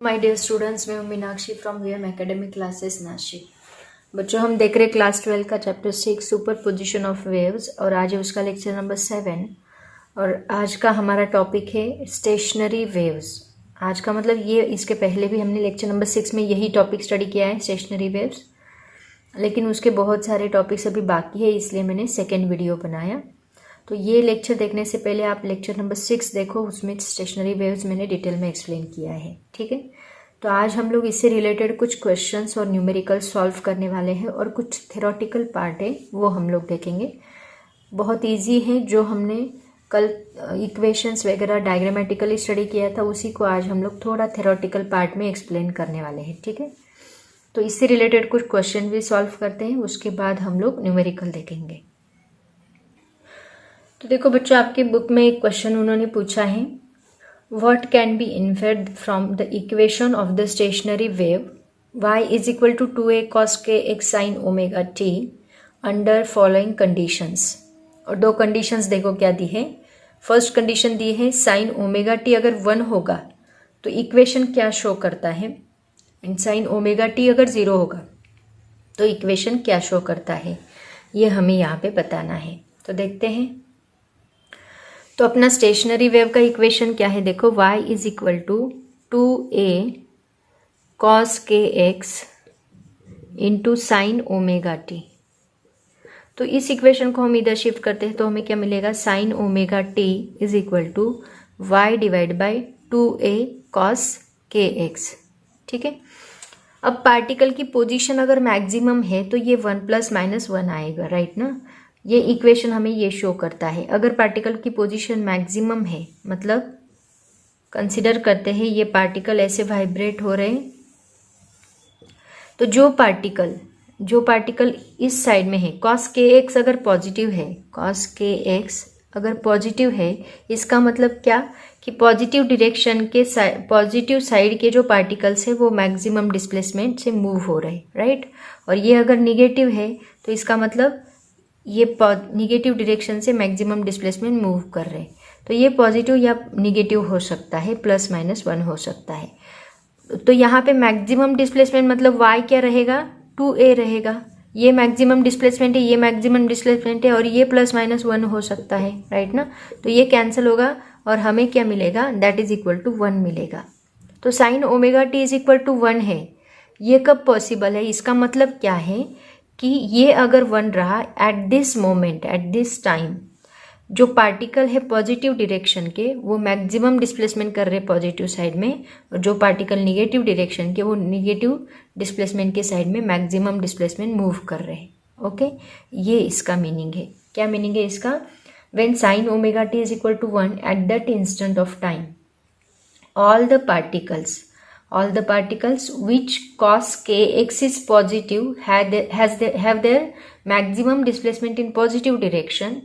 My dear students, मैं हूं Meenakshi from VM academic classes Nashik. बच्चों, हम देख रहे क्लास 12 का chapter 6 super position of waves और आज है उसका लेक्चर नंबर 7 और आज का हमारा टॉपिक है स्टेशनरी वेव्स। आज का मतलब ये, इसके पहले भी हमने लेक्चर नंबर 6 में यही टॉपिक स्टडी किया है, स्टेशनरी वेव्स, लेकिन उसके बहुत सारे टॉपिक्स अभी बाकी है, इसलिए मैंने सेकेंड वीडियो बनाया। तो ये लेक्चर देखने से पहले आप लेक्चर नंबर 6 देखो, उसमें स्टेशनरी वेव्स मैंने डिटेल में एक्सप्लेन किया है। ठीक है, तो आज हम लोग इससे रिलेटेड कुछ क्वेश्चंस और न्यूमेरिकल सॉल्व करने वाले हैं और कुछ थ्योरेटिकल पार्ट है वो हम लोग देखेंगे। बहुत इजी है, जो हमने कल इक्वेशंस वगैरह डायग्रामेटिकली स्टडी किया था उसी को आज हम लोग थोड़ा थ्योरेटिकल पार्ट में एक्सप्लेन करने वाले हैं। ठीक है, तो इससे रिलेटेड कुछ क्वेश्चन भी सॉल्व करते हैं, उसके बाद हम लोग न्यूमेरिकल देखेंगे। तो देखो बच्चों, आपके बुक में एक क्वेश्चन उन्होंने पूछा है, what can be inferred from the equation of the stationary wave y is equal to 2a cos kx sin omega t under following conditions. और दो कंडीशंस देखो क्या दी है। फर्स्ट कंडीशन दी है साइन ओमेगा टी अगर 1 होगा तो इक्वेशन क्या शो करता है, एंड साइन ओमेगा टी अगर 0 होगा तो इक्वेशन क्या शो करता है, ये हमें यहाँ पे बताना है। तो देखते हैं। तो अपना स्टेशनरी वेव का इक्वेशन क्या है, देखो y is equal to 2a cos kx into sine omega T. तो इस इक्वेशन को हम इधर शिफ्ट करते हैं तो हमें क्या मिलेगा, sine omega T is equal to y divide by 2a cos kx। ठीक है, अब पार्टिकल की पोजीशन अगर मैक्सिमम है तो ये 1 प्लस माइनस 1 आएगा, राइट ना। ये इक्वेशन हमें ये शो करता है। अगर पार्टिकल की पोजीशन मैक्सिमम है, मतलब कंसिडर करते हैं ये पार्टिकल ऐसे वाइब्रेट हो रहे हैं, तो जो पार्टिकल इस साइड में है, cos kx अगर पॉजिटिव है, cos kx अगर पॉजिटिव है, इसका मतलब क्या कि पॉजिटिव डायरेक्शन के पॉजिटिव साइड के जो पार्टिकल्स है वो मैक्सिमम डिस्प्लेसमेंट से मूव हो रहे, राइट। और ये अगर निगेटिव है तो इसका मतलब ये निगेटिव डायरेक्शन से मैक्सिमम डिस्प्लेसमेंट मूव कर रहे हैं। तो ये पॉजिटिव या निगेटिव हो सकता है, प्लस माइनस 1 हो सकता है। तो यहाँ पे मैक्सिमम डिस्प्लेसमेंट मतलब y क्या रहेगा, 2a रहेगा। ये मैक्सिमम डिस्प्लेसमेंट है, ये मैक्सिमम डिस्प्लेसमेंट है, और ये प्लस माइनस 1 हो सकता है, राइट ना। तो ये कैंसिल होगा और हमें क्या मिलेगा, दैट इज इक्वल टू 1 मिलेगा। तो sine omega T is equal to 1 है। ये कब पॉसिबल है, इसका मतलब क्या है कि ये अगर 1 रहा at this moment, at this time, जो पार्टिकल है पॉजिटिव डायरेक्शन के वो मैक्सिमम डिस्प्लेसमेंट कर रहे पॉजिटिव साइड में, और जो पार्टिकल निगेटिव डायरेक्शन के वो निगेटिव डिस्प्लेसमेंट के साइड में मैक्सिमम डिस्प्लेसमेंट मूव कर रहे हैं। ओके, ये इसका मीनिंग है। क्या मीनिंग है इसका, when sine omega T is equal to 1 at that instant of time all the particles which cos kx is positive have their maximum displacement in positive direction,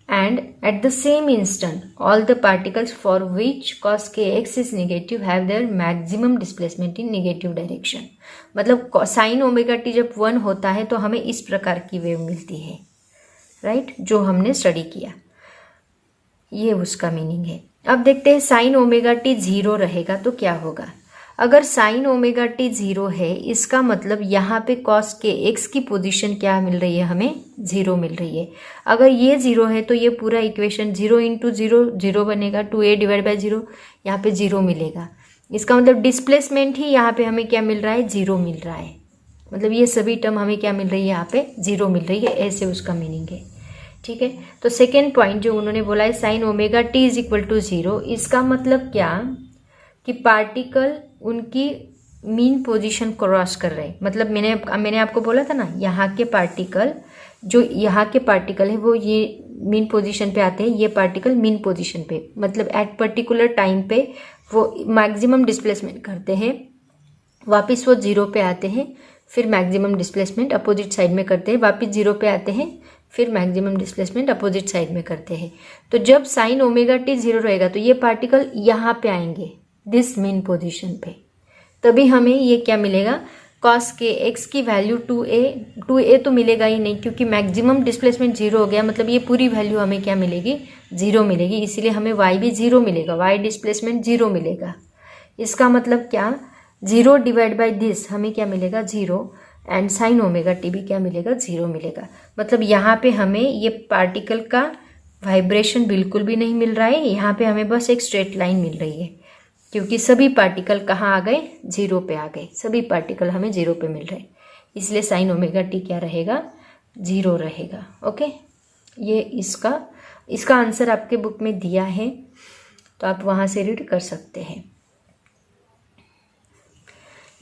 and at the same instant all the particles for which cos kx is negative have their maximum displacement in negative direction। मतलब sign omega T जब 1 होता है तो हमें इस प्रकार की wave मिलती है, राइट, जो हमने स्टडी किया, ये उसका मीनिंग है। अब देखते हैं साइन ओमेगा टी 0 रहेगा तो क्या होगा। अगर साइन ओमेगा टी 0 है, इसका मतलब यहाँ पे cos के x की पोजीशन क्या मिल रही है, हमें 0 मिल रही है। अगर ये 0 है तो ये पूरा इक्वेशन 0 इंटू 0 0 बनेगा, 2a डिवाइड बाई 0, यहाँ पे 0 मिलेगा। इसका मतलब डिस्प्लेसमेंट ही यहाँ पे हमें क्या मिल रहा है, 0 मिल रहा है। मतलब ये सभी टर्म हमें क्या मिल रही है, यहाँ पे 0 मिल रही है, ऐसे उसका मीनिंग है। ठीक है, तो सेकेंड पॉइंट जो उन्होंने बोला है sine omega T is equal to 0, इसका मतलब क्या कि पार्टिकल उनकी मीन पोजीशन क्रॉस कर रहे हैं। मतलब मैंने आपको बोला था ना, यहाँ के पार्टिकल, जो यहाँ के पार्टिकल है वो ये मीन पोजीशन पे आते हैं, ये पार्टिकल मीन पोजीशन पे, मतलब एट पर्टिकुलर टाइम पे वो मैक्सिमम डिस्प्लेसमेंट करते हैं, वापस वो 0 पे आते हैं, फिर मैक्सिमम डिस्प्लेसमेंट अपोजिट साइड में करते हैं, वापस 0 पे आते हैं, फिर मैक्सिमम डिस्प्लेसमेंट अपोजिट साइड में करते हैं। तो जब साइन ओमेगा टी 0 रहेगा तो ये पार्टिकल यहाँ पे आएंगे, दिस मीन पोजीशन पे, तभी हमें ये क्या मिलेगा, cos के x की वैल्यू 2a तो मिलेगा ही नहीं, क्योंकि मैक्सिमम डिस्प्लेसमेंट 0 हो गया, मतलब ये पूरी वैल्यू हमें क्या मिलेगी, 0 मिलेगी, इसीलिए हमें y भी 0 मिलेगा, y डिस्प्लेसमेंट 0 मिलेगा। इसका मतलब क्या, 0 डिवाइड बाई दिस हमें क्या मिलेगा 0, एंड साइन ओमेगा टी भी क्या मिलेगा 0 मिलेगा। मतलब यहाँ पे हमें ये पार्टिकल का वाइब्रेशन बिल्कुल भी नहीं मिल रहा है, यहाँ पे हमें बस एक स्ट्रेट लाइन मिल रही है, क्योंकि सभी पार्टिकल कहाँ आ गए, 0 पे आ गए, सभी पार्टिकल हमें 0 पे मिल रहे हैं, इसलिए साइन ओमेगा टी क्या रहेगा 0 रहेगा। ओके, ये इसका आंसर आपके बुक में दिया है, तो आप वहाँ से रीड कर सकते हैं।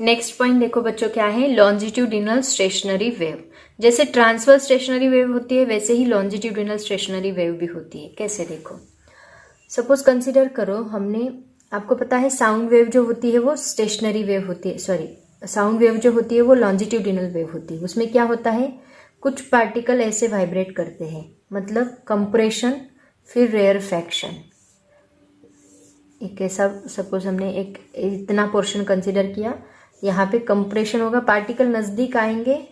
नेक्स्ट पॉइंट देखो बच्चों क्या है, लॉन्जिट्यूडिनल स्टेशनरी वेव। जैसे ट्रांसवर्स स्टेशनरी वेव होती है वैसे ही लॉन्जिट्यूडिनल स्टेशनरी वेव भी होती है। कैसे देखो, सपोज कंसिडर करो, हमने आपको पता है साउंड वेव जो होती है वो स्टेशनरी वेव होती है, सॉरी साउंड वेव जो होती है वो लॉन्जिट्यूडिनल वेव होती है। उसमें क्या होता है, कुछ पार्टिकल ऐसे वाइब्रेट करते हैं, मतलब कंप्रेशन फिर रेयरफैक्शन। एक ऐसा सपोज हमने एक इतना पोर्शन कंसिडर किया, यहाँ पे कंप्रेशन होगा, पार्टिकल नज़दीक आएंगे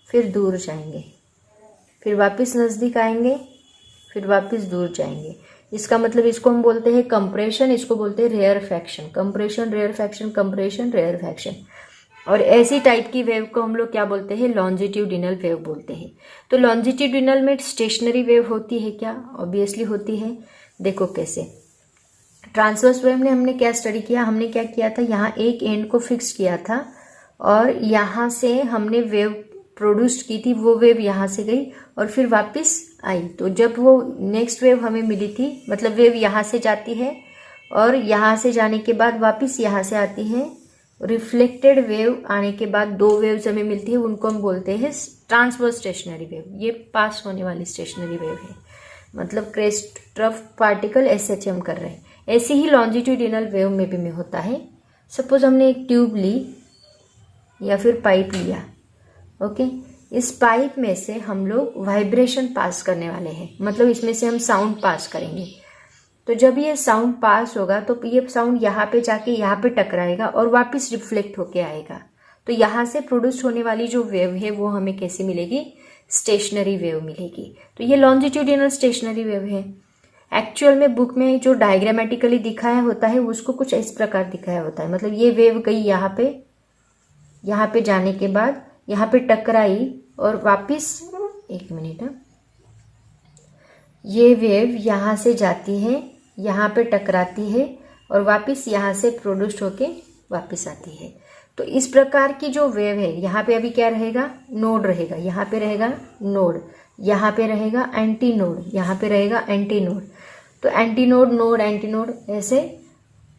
फिर दूर जाएंगे, फिर वापस नज़दीक आएंगे फिर वापस दूर जाएंगे। इसका मतलब इसको हम बोलते हैं कंप्रेशन, इसको बोलते हैं rarefaction. Compression rarefaction, compression rarefaction. और ऐसी टाइप की वेव को हम लोग क्या बोलते हैं, लॉन्जिट्यूडिनल वेव बोलते हैं। तो लॉन्जिट्यूडिनल में स्टेशनरी वेव होती है क्या, ऑब्वियसली होती है। देखो कैसे, ट्रांसवर्स वेव में हमने क्या स्टडी किया, हमने क्या किया था, यहाँ एक एंड को फिक्स किया था और यहाँ से हमने वेव प्रोड्यूस की थी, वो वेव यहाँ से गई और फिर वापस आई। तो जब वो नेक्स्ट वेव हमें मिली थी, मतलब वेव यहाँ से जाती है और यहाँ से जाने के बाद वापस यहाँ से आती है, रिफ्लेक्टेड वेव आने के बाद 2 वेव्स हमें मिलती है, उनको हम बोलते हैं ट्रांसवर्स स्टेशनरी वेव। ये पास होने वाली स्टेशनरी वेव है, मतलब क्रेस्ट ट्रफ पार्टिकल ऐसे हम कर रहे हैं। ऐसे ही लॉन्जिट्यूडिनल वेव में भी होता है। सपोज हमने एक ट्यूब ली या फिर पाइप लिया, ओके, इस पाइप में से हम लोग वाइब्रेशन पास करने वाले हैं, मतलब इसमें से हम साउंड पास करेंगे। तो जब ये साउंड पास होगा तो ये साउंड यहाँ पे जाके यहाँ पे टकराएगा और वापस रिफ्लेक्ट होके आएगा। तो यहाँ से प्रोड्यूस होने वाली जो वेव है वो हमें कैसी मिलेगी, स्टेशनरी वेव मिलेगी। तो ये लॉन्जिट्यूडिनल स्टेशनरी वेव है। एक्चुअल में बुक में जो डायग्रामेटिकली दिखाया होता है उसको कुछ इस प्रकार दिखाया होता है, मतलब ये वेव गई यहाँ पे जाने के बाद यहाँ पे टकराई और वापस, एक मिनट, ये वेव यहाँ से जाती है, यहाँ पे टकराती है और वापस यहाँ से प्रोड्यूस होके वापस आती है। तो इस प्रकार की जो वेव है, यहाँ पे अभी क्या रहेगा, नोड रहेगा, यहाँ पे रहेगा नोड, यहाँ पे रहेगा एंटी नोड, यहाँ पे रहेगा एंटी नोड। तो anti node, node, anti node ऐसे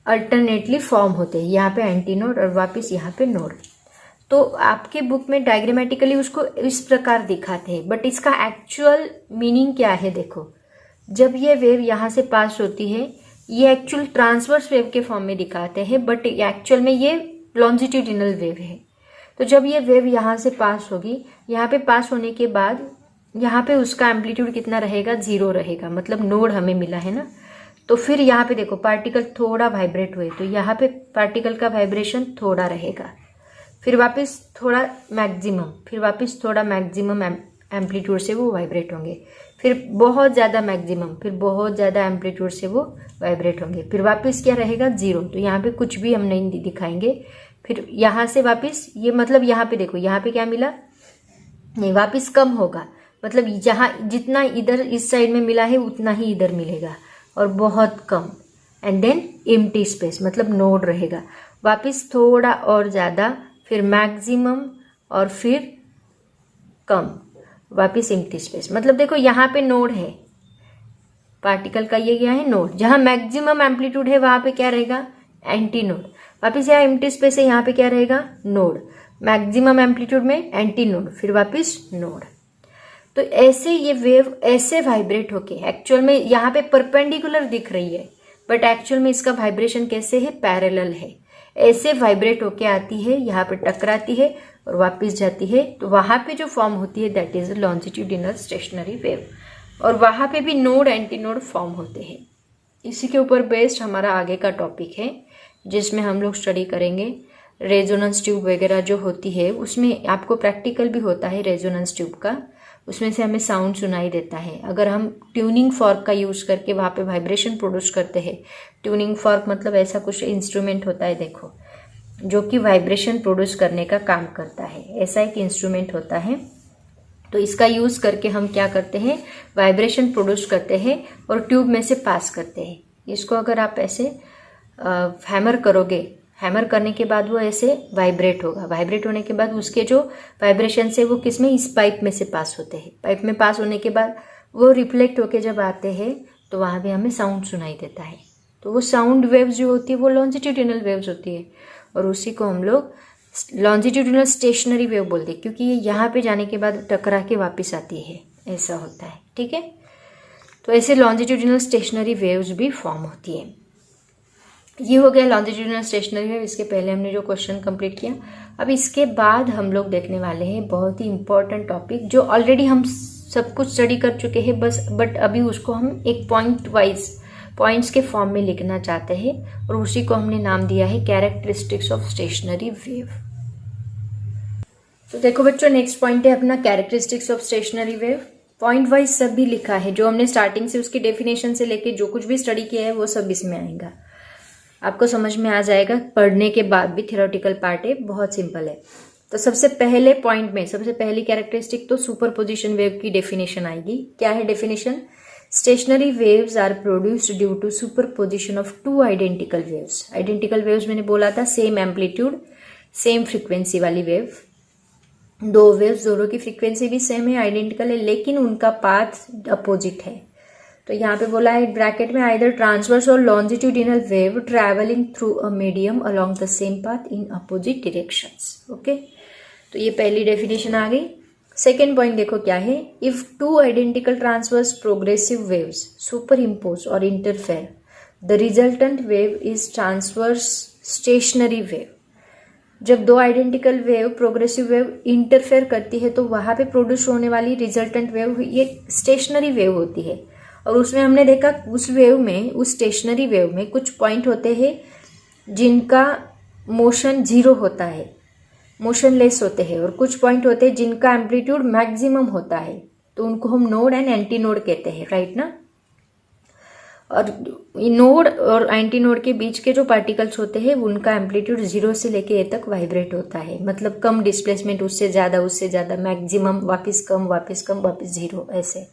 अल्टरनेटली फॉर्म होते हैं, यहाँ पे एंटी नोड और वापस यहाँ पे नोड। तो आपके बुक में डायग्रामेटिकली उसको इस प्रकार दिखाते हैं, बट इसका एक्चुअल मीनिंग क्या है देखो, जब ये वेव यहाँ से पास होती है, ये एक्चुअल ट्रांसवर्स वेव के फॉर्म में दिखाते हैं, बट एक्चुअल में ये लॉन्जिट्यूडिनल वेव है। तो जब ये वेव यहाँ से पास होगी, यहाँ पे पास होने के बाद यहाँ पे उसका एम्पलीट्यूड कितना रहेगा, 0 रहेगा, मतलब नोड हमें मिला है ना। तो फिर यहाँ पे देखो पार्टिकल थोड़ा वाइब्रेट हुए, तो यहाँ पे पार्टिकल का वाइब्रेशन थोड़ा रहेगा, फिर वापस थोड़ा मैक्सिमम, फिर वापस थोड़ा मैक्सिमम एम्पलीट्यूड से वो वाइब्रेट होंगे, फिर बहुत ज़्यादा मैक्सिमम, फिर बहुत ज़्यादा एम्पलीट्यूड से वो वाइब्रेट होंगे, फिर वापस क्या रहेगा 0। तो यहाँ पे कुछ भी हम नहीं दिखाएंगे। फिर यहाँ से वापस, ये मतलब यहाँ पे देखो, यहाँ पे क्या मिला, नहीं वापस कम होगा, मतलब जहाँ जितना इधर इस साइड में मिला है उतना ही इधर मिलेगा और बहुत कम। एंड देन एम्प्टी स्पेस, मतलब नोड रहेगा, वापस थोड़ा और ज़्यादा, फिर मैक्सिमम और फिर कम, वापस एम्प्टी स्पेस। मतलब देखो यहाँ पे नोड है, पार्टिकल का ये क्या है, नोड। जहाँ मैक्सिमम एम्पलीट्यूड है वहाँ पे क्या रहेगा, एंटी नोड। वापस यहाँ एम्प्टी स्पेस है, यहाँ पे क्या रहेगा, नोड। मैक्सिमम एम्पलीट्यूड में एंटी नोड, फिर वापस नोड। तो ऐसे ये वेव ऐसे वाइब्रेट होके, एक्चुअल में यहाँ पे परपेंडिकुलर दिख रही है, बट एक्चुअल में इसका वाइब्रेशन कैसे है, पैरेलल है। ऐसे वाइब्रेट होके आती है, यहाँ पे टकराती है और वापस जाती है। तो वहाँ पे जो फॉर्म होती है that is longitudinal stationary wave, और वहाँ पे भी नोड एंटी नोड फॉर्म होते हैं। इसी के ऊपर बेस्ड हमारा आगे का टॉपिक है, जिसमें हम लोग स्टडी करेंगे रेजोनेंस ट्यूब वगैरह जो होती है। उसमें आपको प्रैक्टिकल भी होता है रेजोनेंस ट्यूब का, उसमें से हमें साउंड सुनाई देता है। अगर हम ट्यूनिंग फॉर्क का यूज़ करके वहाँ पे वाइब्रेशन प्रोड्यूस करते हैं, ट्यूनिंग फॉर्क मतलब ऐसा कुछ इंस्ट्रूमेंट होता है देखो, जो कि वाइब्रेशन प्रोड्यूस करने का काम करता है, ऐसा एक इंस्ट्रूमेंट होता है। तो इसका यूज़ करके हम क्या करते हैं, वाइब्रेशन प्रोड्यूस करते हैं और ट्यूब में से पास करते हैं। इसको अगर आप ऐसे हैमर करोगे, हैमर करने के बाद वो ऐसे वाइब्रेट होगा। वाइब्रेट होने के बाद उसके जो वाइब्रेशन से वो किस में, इस पाइप में से पास होते हैं। पाइप में पास होने के बाद वो रिफ्लेक्ट होके जब आते हैं तो वहाँ भी हमें साउंड सुनाई देता है। तो वो साउंड वेव्स जो होती है वो लॉन्जिट्यूडिनल वेव्स होती है और उसी को हम लोग लॉन्जिट्यूडिनल स्टेशनरी वेव बोलते हैं, क्योंकि ये यहाँ पे जाने के बाद टकरा के वापस आती है, ऐसा होता है। ठीक है, तो ऐसे लॉन्जिट्यूडिनल स्टेशनरी वेव्स भी फॉर्म होती है। ये हो गया लॉन्जिट्यूडिनल स्टेशनरी वेव। इसके पहले हमने जो क्वेश्चन कंप्लीट किया, अब इसके बाद हम लोग देखने वाले हैं बहुत ही इंपॉर्टेंट टॉपिक, जो ऑलरेडी हम सब कुछ स्टडी कर चुके हैं बस, बट अभी उसको हम एक पॉइंट वाइज पॉइंट्स के फॉर्म में लिखना चाहते हैं और उसी को हमने नाम दिया है कैरेक्टरिस्टिक्स ऑफ स्टेशनरी वेव। तो देखो बच्चों, नेक्स्ट पॉइंट है अपना characteristics of stationary wave. Point wise सब भी लिखा है, जो हमने स्टार्टिंग से उसकी डेफिनेशन से लेके जो कुछ भी स्टडी किया है वो सब इसमें आएगा, आपको समझ में आ जाएगा। पढ़ने के बाद भी थ्योरेटिकल पार्ट है, बहुत सिंपल है। तो सबसे पहले पॉइंट में सबसे पहली कैरेक्टरिस्टिक तो सुपरपोजिशन वेव की डेफिनेशन आएगी। क्या है definition? Stationary waves are produced due to superposition of two identical waves. Identical waves मैंने बोला था सेम एम्पलीट्यूड सेम फ्रीक्वेंसी वाली वेव। दो वेव्स, दोनों की फ्रीक्वेंसी भी सेम है, आइडेंटिकल है, लेकिन उनका पाथ अपोजिट है। तो यहाँ पे बोला है ब्रैकेट में, आइदर ट्रांसवर्स और longitudinal wave travelling through a medium along the same path in opposite directions. Okay, तो ये पहली डेफिनेशन आ गई। सेकेंड पॉइंट देखो क्या है, if two identical transverse progressive waves superimpose और interfere the resultant wave is transverse stationary wave. जब दो identical wave progressive wave interfere करती है तो वहां पे प्रोड्यूस होने वाली रिजल्टेंट वेव ये स्टेशनरी वेव होती है। और उसमें हमने देखा उस वेव में, उस स्टेशनरी वेव में कुछ पॉइंट होते हैं जिनका मोशन जीरो होता है, मोशनलेस होते हैं, और कुछ पॉइंट होते हैं जिनका एम्पलीट्यूड मैक्सिमम होता है, तो उनको हम नोड एंड एंटी नोड कहते हैं, राइट ना। और नोड और एंटी नोड के बीच के जो पार्टिकल्स होते हैं उनका एम्पलीट्यूड 0 से लेके ए तक वाइब्रेट होता है, मतलब कम डिस्प्लेसमेंट, उससे ज़्यादा, मैक्सिमम, वापस कम, वापस 0, ऐसे।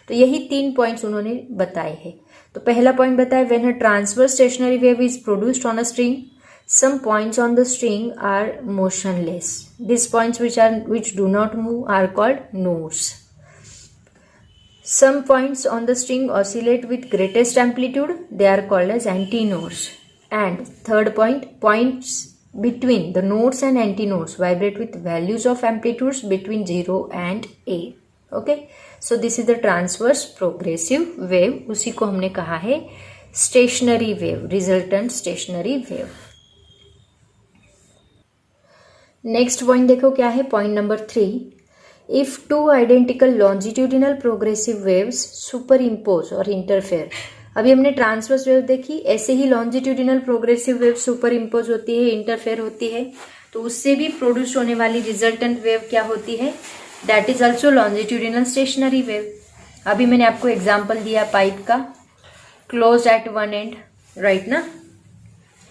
तो यही 3 पॉइंट्स उन्होंने बताए हैं। तो पहला पॉइंट बताया, when a transverse stationary wave is produced on a string, some points on the string are motionless. These points which do not move are called nodes. Some points on the string oscillate with greatest amplitude, they are called as antinodes. And third point, points between the nodes and antinodes vibrate with values of amplitudes between 0 and A. Okay, so this is the transverse progressive wave. उसी को हमने कहा है stationary wave, resultant stationary wave. Next point देखो क्या है, point number 3, if two identical longitudinal progressive waves superimpose और interfere. अभी हमने ट्रांसवर्स वेव देखी, ऐसे ही longitudinal progressive wave superimpose होती है, इंटरफेयर होती है, तो उससे भी प्रोड्यूस होने वाली रिजल्टेंट वेव क्या होती है, that is also longitudinal stationary wave. अभी मैंने आपको एग्जाम्पल दिया पाइप का, close eight one and, right ना,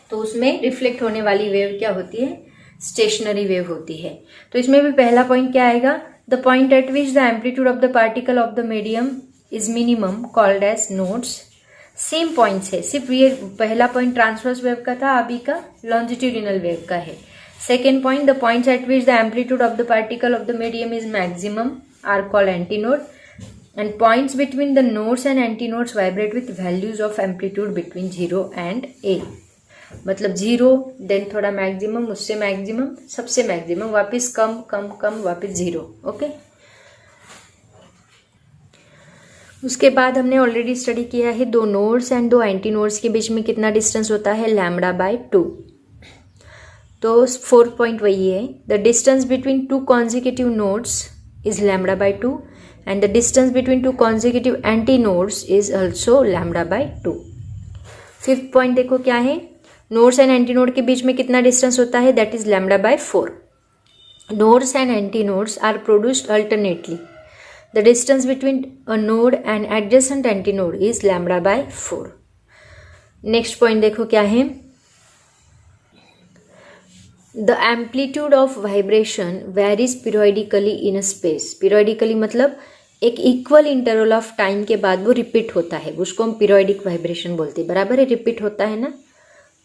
तो उसमें रिफ्लेक्ट होने वाली वेव क्या होती है, स्टेशनरी वेव होती है। तो इसमें भी पहला पॉइंट क्या आएगा, the point at which the amplitude of the particle of the medium is minimum called as nodes. Same points है, सिर्फ ये पहला पॉइंट ट्रांसवर्स वेव का था, अभी का लॉन्जिट्यूडिनल वेव का है। Second point, the points at which the amplitude of the particle of the medium is maximum are called antinode, and points between the nodes and antinodes vibrate with values of amplitude between 0 and A। मतलब 0 then थोड़ा maximum, उससे maximum, सबसे maximum, वापस कम कम कम, वापस 0। Okay, उसके बाद हमने already study किया है दो नोड्स एंड दो एंटी नोड्स के बीच में कितना डिस्टेंस होता है, λ/2। तो फोर्थ पॉइंट वही है, the distance between two consecutive nodes is λ/2 and the distance between two consecutive anti nodes is also λ/2। Fifth point देखो क्या है, नोड्स एंड एंटी नोड के बीच में कितना डिस्टेंस होता है, that is λ/4। Nodes and anti nodes are produced alternately, the distance between a node and adjacent anti node is lambda by 4। Next point देखो क्या है, the amplitude of vibration varies periodically in a space. Periodically मतलब एक equal interval of time के बाद वो repeat होता है, उसको हम पीरियोडिक वाइब्रेशन बोलते हैं। बराबर है, रिपीट होता है ना,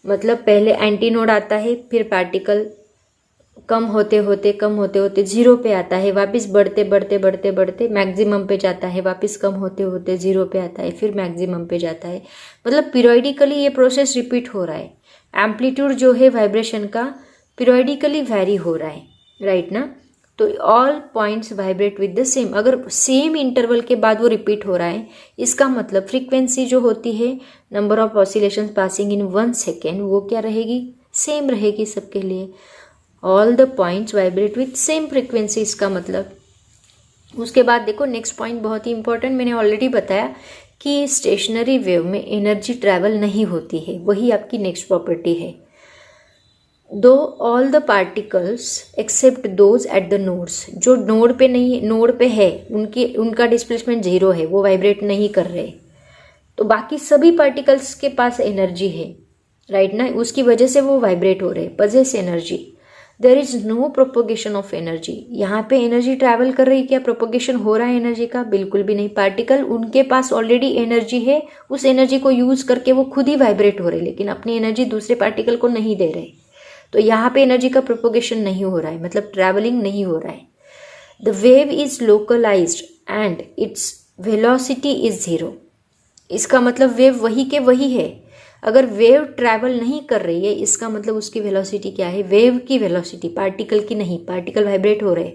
मतलब पहले एंटी नोड आता है, फिर पार्टिकल कम होते होते जीरो पे आता है, वापस बढ़ते बढ़ते बढ़ते बढ़ते मैक्सिमम पे जाता है, वापस कम होते होते जीरो पे आता है, फिर मैक्सिमम पे जाता है। मतलब पीरियोडिकली ये प्रोसेस रिपीट हो रहा है। एम्पलीट्यूड जो है वाइब्रेशन का पीरियोडिकली वैरी हो रहा है, राइट ना। तो all points vibrate with the same, अगर सेम इंटरवल के बाद वो रिपीट हो रहा है, इसका मतलब फ्रीक्वेंसी जो होती है, number of oscillations passing in 1 second, वो क्या रहेगी, सेम रहेगी सबके लिए। All the points vibrate with same frequency, इसका मतलब। उसके बाद देखो नेक्स्ट पॉइंट बहुत ही इंपॉर्टेंट, मैंने ऑलरेडी बताया कि स्टेशनरी वेव में एनर्जी ट्रैवल नहीं होती है, वही आपकी नेक्स्ट प्रॉपर्टी है। दो all the particles except those at the nodes, जो नोड पे नहीं, नोड पे है उनका डिस्प्लेसमेंट जीरो है, वो वाइब्रेट नहीं कर रहे, तो बाकी सभी पार्टिकल्स के पास एनर्जी है, राइट ना, उसकी वजह से वो वाइब्रेट हो रहे, possess energy. There is no propagation of energy, यहाँ पे एनर्जी ट्रैवल कर रही, क्या प्रोपोगेशन हो रहा है एनर्जी का, बिल्कुल भी नहीं। पार्टिकल उनके पास ऑलरेडी एनर्जी है, उस एनर्जी को यूज करके वो खुद ही वाइब्रेट हो रहे, लेकिन अपनी एनर्जी दूसरे पार्टिकल को नहीं दे रहे, तो यहाँ पे एनर्जी का प्रोपोगेशन नहीं हो रहा है, मतलब ट्रैवलिंग नहीं हो रहा है। The wave is localized and its velocity is zero, इसका मतलब वेव वही के वही है। अगर वेव ट्रैवल नहीं कर रही है, इसका मतलब उसकी वेलोसिटी क्या है, वेव की वेलोसिटी, पार्टिकल की नहीं। पार्टिकल वाइब्रेट हो रहे,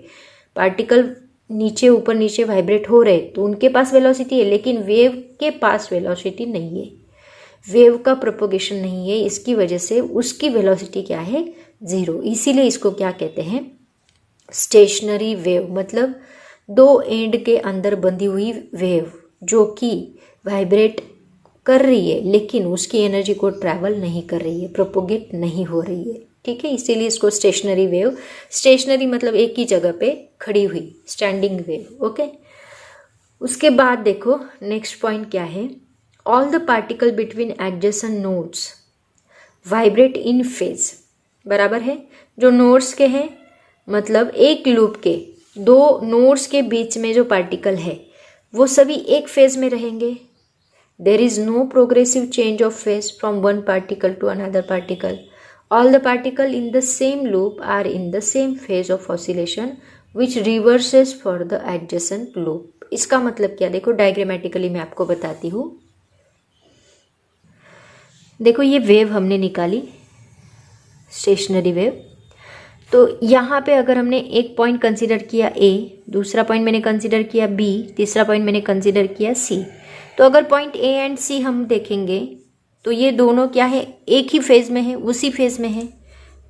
पार्टिकल नीचे ऊपर नीचे वाइब्रेट हो रहे, तो उनके पास वेलोसिटी है, लेकिन वेव के पास वेलोसिटी नहीं है, वेव का प्रोपोगेशन नहीं है, इसकी वजह से उसकी वेलोसिटी क्या है, जीरो। इसीलिए इसको क्या कहते हैं, स्टेशनरी वेव, मतलब दो एंड के अंदर बंधी हुई वेव जो कि वाइब्रेट कर रही है, लेकिन उसकी एनर्जी को ट्रैवल नहीं कर रही है, प्रोपोगेट नहीं हो रही है, ठीक है। इसीलिए इसको स्टेशनरी वेव, स्टेशनरी मतलब एक ही जगह पे खड़ी हुई, स्टैंडिंग वेव, ओके। उसके बाद देखो नेक्स्ट पॉइंट क्या है, all the particle between adjacent nodes vibrate in phase. बराबर है, जो नोड्स के हैं, मतलब एक लूप के दो नोड्स के बीच में जो पार्टिकल है वो सभी एक फेज में रहेंगे। There is no progressive change of phase from one particle to another particle. All the particle in the same loop are in the same phase of oscillation which reverses for the adjacent loop. इसका मतलब क्या, देखो diagrammatically मैं आपको बताती हूँ। देखो ये वेव हमने निकाली, स्टेशनरी वेव, तो यहाँ पे अगर हमने एक पॉइंट कंसीडर किया A, दूसरा पॉइंट मैंने कंसीडर किया B, तीसरा पॉइंट मैंने कंसीडर किया C, तो अगर पॉइंट A एंड C हम देखेंगे तो ये दोनों क्या है, एक ही फेज में है, उसी फेज में है,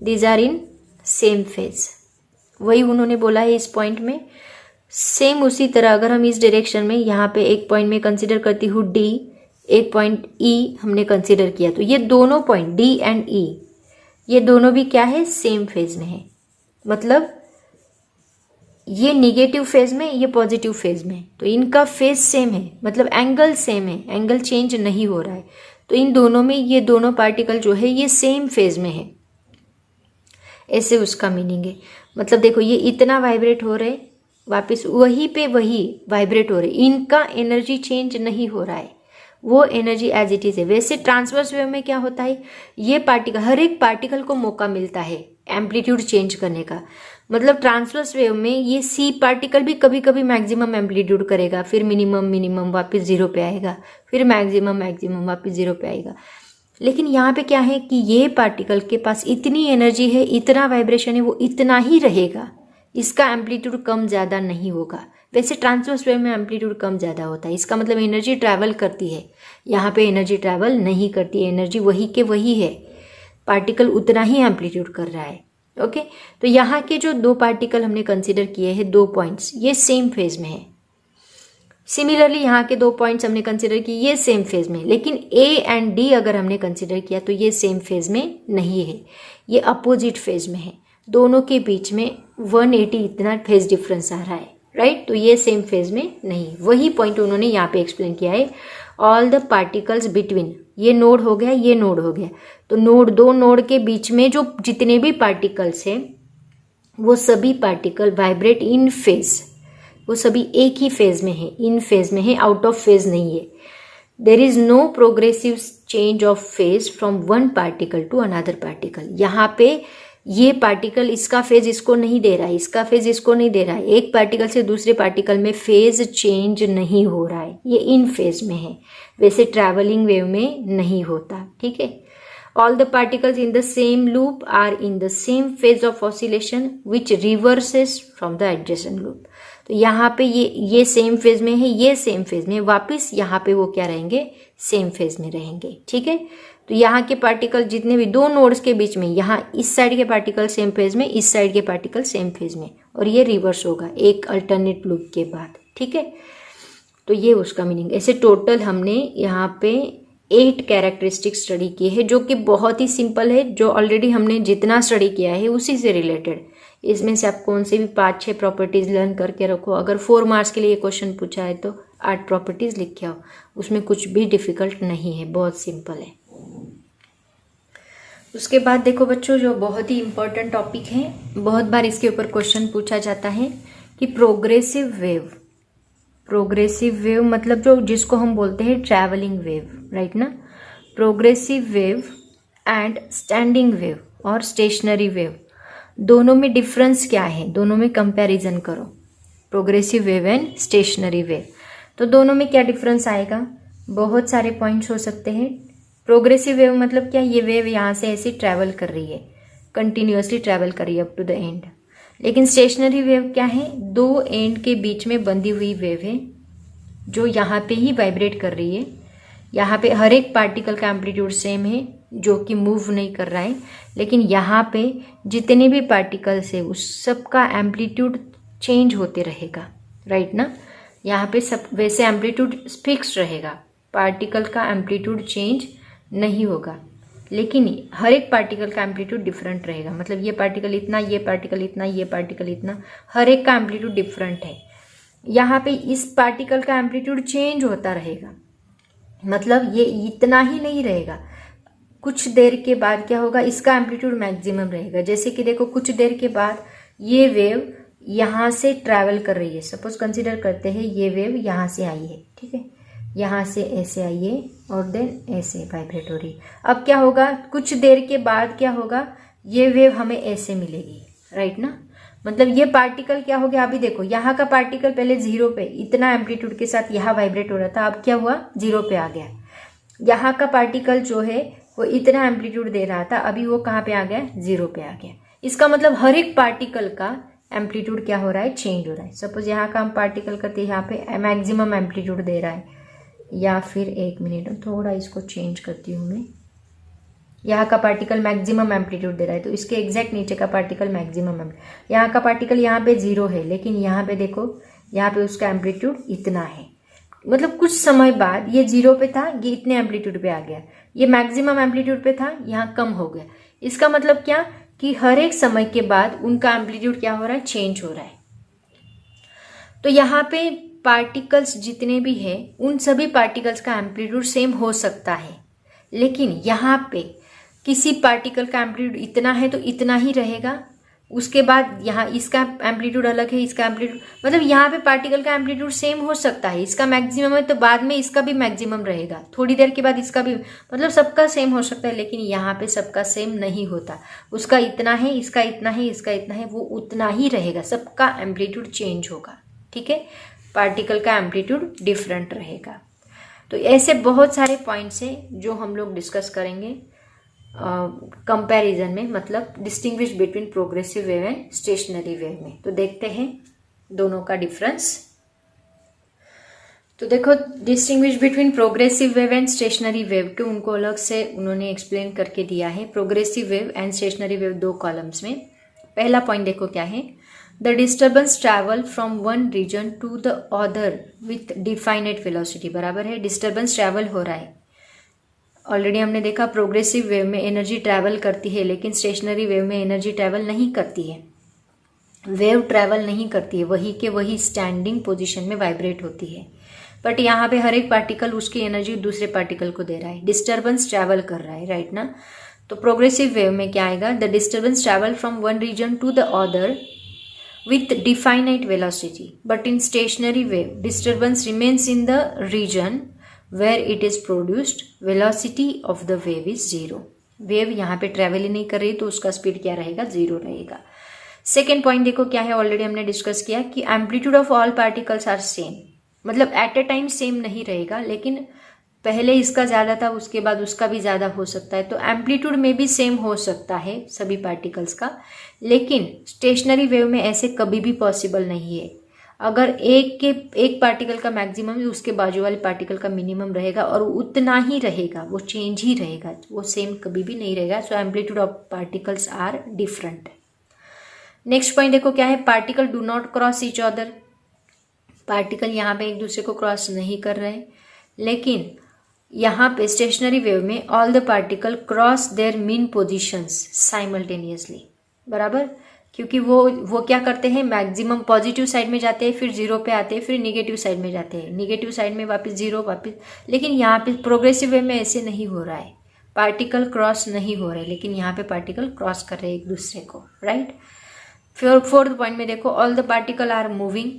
these are in same phase. वही उन्होंने बोला है इस पॉइंट में। सेम उसी तरह अगर हम इस डायरेक्शन में, यहाँ पे एक पॉइंट में कंसीडर करती हूँ D, एक पॉइंट E हमने कंसीडर किया, तो ये दोनों पॉइंट D एंड E, ये दोनों भी क्या है, सेम फेज में है, मतलब ये निगेटिव फेज में, ये पॉजिटिव फेज में, तो इनका फेज सेम है, मतलब एंगल सेम है, एंगल चेंज नहीं हो रहा है, तो इन दोनों में ये दोनों पार्टिकल जो है ये सेम फेज में है, ऐसे उसका मीनिंग है। मतलब देखो ये इतना वाइब्रेट हो रहे, वापस वही पे वही वाइब्रेट हो रहे, इनका एनर्जी चेंज नहीं हो रहा है, वो एनर्जी एज इट इज है। वैसे ट्रांसवर्स वेव में क्या होता है, ये पार्टिकल, हर एक पार्टिकल को मौका मिलता है एम्पलीट्यूड चेंज करने का, मतलब ट्रांसवर्स वेव में ये सी पार्टिकल भी कभी कभी मैक्सिमम एम्पलीट्यूड करेगा, फिर मिनिमम वापस जीरो पे आएगा, फिर मैक्सिमम वापस जीरो पे आएगा। लेकिन यहाँ पे क्या है कि ये पार्टिकल के पास इतनी एनर्जी है, इतना वाइब्रेशन है, वो इतना ही रहेगा, इसका एम्पलीट्यूड कम ज़्यादा नहीं होगा। वैसे ट्रांसवर्स वेव में एम्पलीट्यूड कम ज़्यादा होता है, इसका मतलब एनर्जी ट्रैवल करती है, यहाँ पे एनर्जी ट्रैवल नहीं करती, एनर्जी वही के वही है, पार्टिकल उतना ही एम्पलीट्यूड कर रहा है, ओके। तो यहाँ के जो दो पार्टिकल हमने कंसिडर किए हैं, दो पॉइंट्स, ये सेम फेज में है। सिमिलरली यहाँ के दो पॉइंट्स हमने कंसिडर किए, ये सेम फेज में, लेकिन A एंड D अगर हमने कंसिडर किया तो ये सेम फेज में नहीं है, ये अपोजिट फेज में है, दोनों के बीच में 180 इतना फेज डिफरेंस आ रहा है, राइट। तो ये सेम फेज में नहीं, वही पॉइंट उन्होंने यहाँ पे एक्सप्लेन किया है। ऑल द पार्टिकल्स बिटवीन, ये नोड हो गया, ये नोड हो गया, तो नोड, दो नोड के बीच में जो जितने भी पार्टिकल्स हैं वो सभी पार्टिकल वाइब्रेट इन फेज, वो सभी एक ही फेज में है, इन फेज में है, आउट ऑफ फेज नहीं है। There is no progressive change of phase from one particle to another particle. यहाँ पे ये पार्टिकल इसका फेज इसको नहीं दे रहा है, इसका फेज इसको नहीं दे रहा है, एक पार्टिकल से दूसरे पार्टिकल में फेज चेंज नहीं हो रहा है, ये इन फेज में है, वैसे ट्रैवलिंग वेव में नहीं होता। ठीक है। All the particles in the same loop are in the same phase of oscillation which reverses from the adjacent loop. तो यहाँ पे ये सेम फेज में है, ये सेम फेज में, वापस यहाँ पे वो क्या रहेंगे, सेम फेज में रहेंगे। ठीक है। तो यहाँ के पार्टिकल जितने भी दो नोड्स के बीच में, यहाँ इस साइड के पार्टिकल सेम फेज में, इस साइड के पार्टिकल सेम फेज में, और ये रिवर्स होगा एक अल्टरनेट लूप के बाद। ठीक है। तो ये उसका मीनिंग। ऐसे टोटल हमने यहाँ पे 8 कैरेक्टरिस्टिक स्टडी की है, जो कि बहुत ही सिंपल है, जो ऑलरेडी हमने जितना स्टडी किया है उसी से रिलेटेड। इसमें से आप कौन से भी 5-6 प्रॉपर्टीज लर्न करके रखो। अगर 4 मार्क्स के लिए क्वेश्चन पूछा है तो 8 प्रॉपर्टीज लिख के आओ, उसमें कुछ भी डिफिकल्ट नहीं है, बहुत सिंपल है। उसके बाद देखो बच्चों, जो बहुत ही इंपॉर्टेंट टॉपिक है, बहुत बार इसके ऊपर क्वेश्चन पूछा जाता है कि प्रोग्रेसिव वेव। प्रोग्रेसिव वेव मतलब जो जिसको हम बोलते हैं ट्रैवलिंग वेव, राइट ना। Progressive wave and standing wave और स्टेशनरी वेव, दोनों में डिफरेंस क्या है, दोनों में कंपैरिजन करो। Progressive wave and stationary wave, तो दोनों में क्या डिफरेंस आएगा, बहुत सारे पॉइंट्स हो सकते हैं। प्रोग्रेसिव वेव मतलब क्या, ये वेव यहाँ से ऐसे ट्रैवल कर रही है, कंटिन्यूअसली ट्रैवल कर रही है अप टू द एंड। लेकिन स्टेशनरी वेव क्या है, दो एंड के बीच में बंधी हुई वेव है, जो यहाँ पे ही वाइब्रेट कर रही है। यहाँ पे हर एक पार्टिकल का एम्पलीट्यूड सेम है, जो कि मूव नहीं कर रहा है, लेकिन यहाँ पे जितने भी पार्टिकल्स है उस सब का एम्पलीट्यूड चेंज होते रहेगा, राइट ना। यहाँ पे सब वैसे एम्पलीट्यूड फिक्स रहेगा, पार्टिकल का एम्पलीट्यूड चेंज नहीं होगा, लेकिन हर एक पार्टिकल का एम्पलीट्यूड डिफरेंट रहेगा। मतलब ये पार्टिकल इतना, ये पार्टिकल इतना, ये पार्टिकल इतना, हर एक का एम्पलीट्यूड डिफरेंट है। यहाँ पे इस पार्टिकल का एम्पलीट्यूड चेंज होता रहेगा, मतलब ये इतना ही नहीं रहेगा, कुछ देर के बाद क्या होगा, इसका एम्पलीट्यूड मैक्सिमम रहेगा। जैसे कि देखो, कुछ देर के बाद ये वेव यहाँ से ट्रैवल कर रही है, सपोज कंसिडर करते हैं ये वेव यहाँ से आई है, ठीक है, यहाँ से ऐसे आई है और देन ऐसे वाइब्रेट हो रही है। अब क्या होगा, कुछ देर के बाद क्या होगा, ये वेव हमें ऐसे मिलेगी, राइट ना। मतलब ये पार्टिकल क्या हो गया, अभी देखो यहाँ का पार्टिकल पहले 0 पे इतना एम्पलीट्यूड के साथ यहाँ वाइब्रेट हो रहा था, अब क्या हुआ, 0 पे आ गया। यहाँ का पार्टिकल जो है वो इतना एम्पलीट्यूड दे रहा था, अभी वो कहाँ पे आ गया, 0 पे आ गया। इसका मतलब हर एक पार्टिकल का एम्पलीट्यूड क्या हो रहा है, चेंज हो रहा है। सपोज यहाँ का हम पार्टिकल करते हैं, यहाँ पे मैक्सिमम एम्पलीट्यूड दे रहा है, या फिर एक मिनट थोड़ा इसको चेंज करती हूँ मैं। यहाँ का पार्टिकल मैक्सिमम एम्पलीट्यूड दे रहा है, तो इसके एग्जैक्ट नीचे का पार्टिकल मैक्सिमम एम्पलीट्यूड, यहाँ का पार्टिकल यहाँ पे 0 है, लेकिन यहाँ पे देखो, यहाँ पे उसका एम्पलीट्यूड इतना है। मतलब कुछ समय बाद ये 0 पे था, ये इतने एम्पलीट्यूड पे आ गया, ये मैक्सिमम एम्पलीट्यूड पे था, यहाँ कम हो गया। इसका मतलब क्या कि हर एक समय के बाद उनका एम्पलीट्यूड क्या हो रहा है, चेंज हो रहा है। तो यहाँ पे पार्टिकल्स जितने भी हैं उन सभी पार्टिकल्स का एम्पलीट्यूड सेम हो सकता है, लेकिन यहाँ पे किसी पार्टिकल का एम्पलीट्यूड इतना है तो इतना ही रहेगा, उसके बाद यहाँ इसका एम्पलीट्यूड अलग है, इसका एम्पलीट्यूड, मतलब यहाँ पे पार्टिकल का एम्पलीट्यूड सेम हो सकता है, इसका मैक्सिमम है तो बाद में इसका भी मैक्सिमम रहेगा, थोड़ी देर के बाद इसका भी, मतलब सबका सेम हो सकता है, लेकिन यहाँ पे सबका सेम नहीं होता। उसका इतना है, इसका इतना है, इसका इतना है, वो उतना ही रहेगा, सबका एम्पलीट्यूड चेंज होगा, ठीक है, पार्टिकल का एम्पलीट्यूड डिफरेंट रहेगा। तो ऐसे बहुत सारे पॉइंट्स हैं जो हम लोग डिस्कस करेंगे कंपैरिजन में, मतलब distinguish between progressive wave and stationary wave में। तो देखते हैं दोनों का डिफरेंस। तो देखो, distinguish between progressive wave and stationary wave के उनको अलग से उन्होंने एक्सप्लेन करके दिया है। Progressive wave and stationary wave 2 columns में। पहला पॉइंट देखो क्या है, the disturbance travel from one region to the other with definite velocity, बराबर है डिस्टर्बेंस ट्रैवल हो रहा है। ऑलरेडी हमने देखा प्रोग्रेसिव वेव में एनर्जी ट्रैवल करती है, लेकिन स्टेशनरी वेव में एनर्जी ट्रैवल नहीं करती है। वेव ट्रैवल नहीं करती है, वही के वही स्टैंडिंग पोजीशन में वाइब्रेट होती है। बट यहाँ पे हर एक पार्टिकल उसकी एनर्जी दूसरे पार्टिकल को दे रहा है, डिस्टर्बेंस ट्रैवल कर रहा है, राइट ना। तो प्रोग्रेसिव वेव में क्या आएगा, the disturbance travel from one region to the other with definite velocity, but in stationary wave disturbance remains in the region where it is produced, velocity of the wave is zero। Wave यहाँ पे travel ही नहीं कर रही तो उसका speed क्या रहेगा, zero रहेगा। सेकेंड पॉइंट देखो क्या है, ऑलरेडी हमने डिस्कस किया कि amplitude of all particles are same, मतलब एट ए टाइम सेम नहीं रहेगा, लेकिन पहले इसका ज़्यादा था उसके बाद उसका भी ज़्यादा हो सकता है, तो एम्पलीट्यूड में भी सेम हो सकता है सभी पार्टिकल्स का। लेकिन स्टेशनरी वेव में ऐसे कभी भी पॉसिबल नहीं है। अगर एक पार्टिकल का मैक्सिमम उसके बाजू वाले पार्टिकल का मिनिमम रहेगा और उतना ही रहेगा, वो चेंज ही रहेगा, वो सेम कभी भी नहीं रहेगा। So amplitude of particles are different. Next point देखो क्या है, particle do not cross each other. Particle यहाँ पे एक दूसरे को क्रॉस नहीं कर रहे हैं, लेकिन यहाँ पे स्टेशनरी वेव में all the particle cross there mean positions simultaneously, बराबर, क्योंकि वो क्या करते हैं, मैक्सिमम पॉजिटिव साइड में जाते हैं, फिर जीरो पे आते हैं, फिर निगेटिव साइड में जाते हैं, निगेटिव साइड में वापस जीरो वापस। लेकिन यहाँ पे प्रोग्रेसिव वे में ऐसे नहीं हो रहा है, पार्टिकल क्रॉस नहीं हो रहे, लेकिन यहाँ पे पार्टिकल क्रॉस कर रहे हैं एक दूसरे को, राइट। फिर फोर्थ पॉइंट में देखो, all the particle are moving,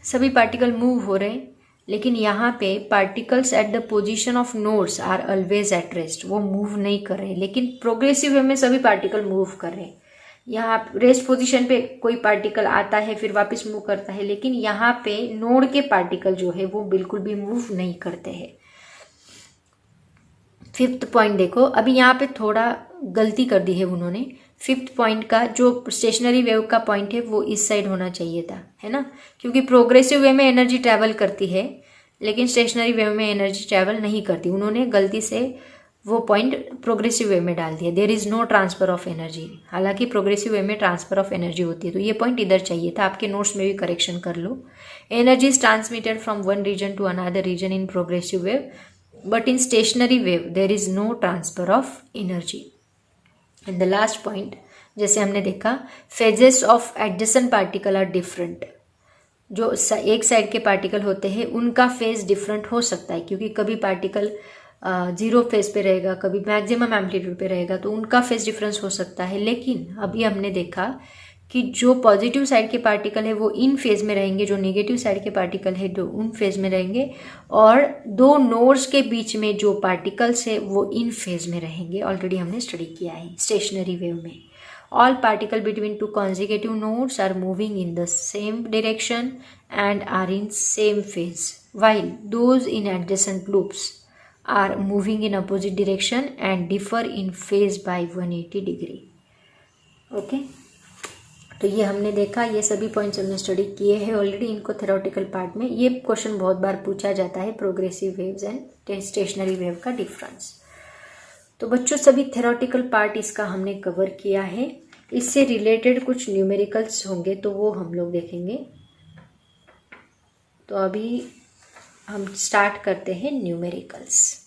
सभी पार्टिकल मूव हो रहे हैं, लेकिन यहाँ पे particles at the position of nodes are always at rest, वो मूव नहीं कर रहे। लेकिन प्रोग्रेसिव वे में सभी पार्टिकल मूव कर रहे हैं। यहाँ रेस्ट पोजीशन पे कोई पार्टिकल आता है फिर वापस मूव करता है, लेकिन यहाँ पे नोड के पार्टिकल जो है वो बिल्कुल भी मूव नहीं करते हैं। फिफ्थ पॉइंट देखो, अभी यहाँ पे थोड़ा गलती कर दी है उन्होंने। फिफ्थ पॉइंट का जो स्टेशनरी वेव का पॉइंट है वो इस साइड होना चाहिए था, है ना, क्योंकि प्रोग्रेसिव वे में एनर्जी ट्रैवल करती है लेकिन स्टेशनरी वेव में एनर्जी ट्रैवल नहीं करती। उन्होंने गलती से वो पॉइंट प्रोग्रेसिव वे में डाल दिया, there is no transfer of energy, हालांकि प्रोग्रेसिव वे में ट्रांसफर ऑफ एनर्जी होती है। तो ये पॉइंट इधर चाहिए था, आपके नोट्स में भी करेक्शन कर लो। Energy is transmitted from one region to another region in progressive wave, but in stationary wave there is no transfer of energy. And the last point, जैसे हमने देखा, phases of adjacent particle are different. जो एक side के particle होते हैं उनका phase different हो सकता है, क्योंकि कभी पार्टिकल जीरो फेज पे रहेगा, कभी मैक्सिमम एम्पलीट्यूड पे रहेगा, तो उनका फेज डिफरेंस हो सकता है। लेकिन अभी हमने देखा कि जो पॉजिटिव साइड के पार्टिकल है वो इन फेज में रहेंगे, जो नेगेटिव साइड के पार्टिकल है जो उन फेज में रहेंगे, और दो नोड्स के बीच में जो पार्टिकल्स है वो इन फेज में रहेंगे। ऑलरेडी हमने स्टडी किया है स्टेशनरी वेव में। All particle between two consecutive nodes are moving in the same direction and are in same phase, while those in adjacent loops are moving in opposite direction and differ in phase by 180 degree। Okay, तो ये हमने देखा, ये सभी points हमने study किए हैं already इनको थ्योरेटिकल पार्ट में। ये क्वेश्चन बहुत बार पूछा जाता है, progressive waves and stationary wave का डिफरेंस। तो बच्चों सभी थ्योरेटिकल पार्ट इसका हमने कवर किया है। इससे रिलेटेड कुछ न्यूमेरिकल्स होंगे तो वो हम लोग देखेंगे। तो अभी हम स्टार्ट करते हैं न्यूमेरिकल्स।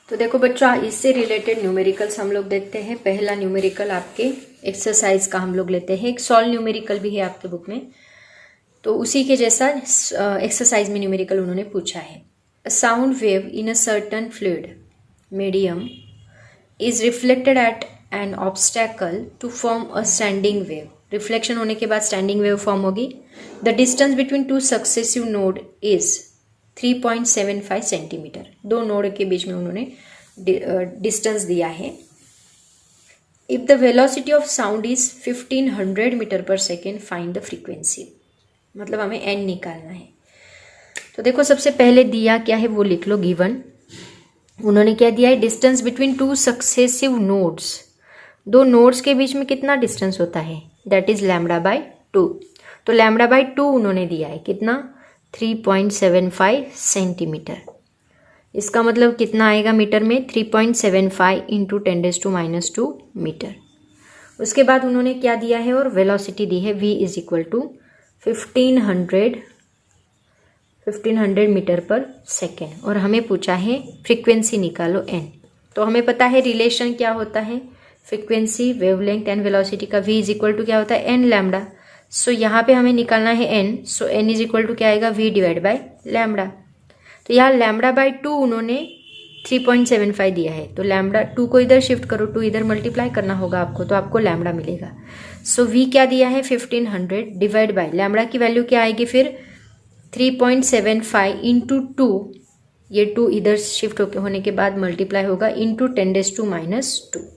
तो देखो बच्चों, इससे रिलेटेड न्यूमेरिकल्स हम लोग देखते हैं। पहला न्यूमेरिकल आपके एक्सरसाइज का हम लोग लेते हैं, एक सॉल्व न्यूमेरिकल भी है आपके बुक में, तो उसी के जैसा एक्सरसाइज में न्यूमेरिकल उन्होंने पूछा है। A sound wave in a certain fluid medium is reflected at an obstacle to form a standing wave. Reflection होने के बाद स्टैंडिंग वेव फॉर्म होगी। The distance between two successive node is 3.75 centimetre. दो node के बीच में उन्होंने distance दिया है। If the velocity of sound is 1500 metre per second, find the frequency. मतलब हमें एन निकालना है। तो देखो सबसे पहले दिया क्या है वो लिख लो, गिवन। उन्होंने क्या दिया है, distance between two successive nodes. दो नोड्स के बीच में कितना डिस्टेंस होता है, दैट इज λ/2। तो λ/2 उन्होंने दिया है कितना, 3.75 सेंटीमीटर। इसका मतलब कितना आएगा मीटर में, 3.75 इंटू 10⁻² मीटर। उसके बाद उन्होंने क्या दिया है और वेलोसिटी दी है, v is equal to 1500 metre per second, और हमें पूछा है फ्रीक्वेंसी निकालो n। तो हमें पता है रिलेशन क्या होता है, फ्रीक्वेंसी, वेवलेंथ एंड वेलोसिटी का v इज इक्वल टू क्या होता है एन लैम्डा। सो यहाँ पे हमें निकालना है n, so n is equal to क्या आएगा v डिवाइड बाय लैम्डा। तो यहाँ लैम्डा बाय 2 उन्होंने 3.75 दिया है, तो लैम्डा 2 को इधर शिफ्ट करो, 2 इधर मल्टीप्लाई करना होगा आपको, तो आपको लैम्डा मिलेगा। सो v क्या दिया है 1500 डिवाइड बाय लैम्डा की वैल्यू क्या आएगी फिर 3.75 इंटू 2, ये 2 इधर शिफ्ट होने के बाद मल्टीप्लाई होगा इंटू 10⁻²।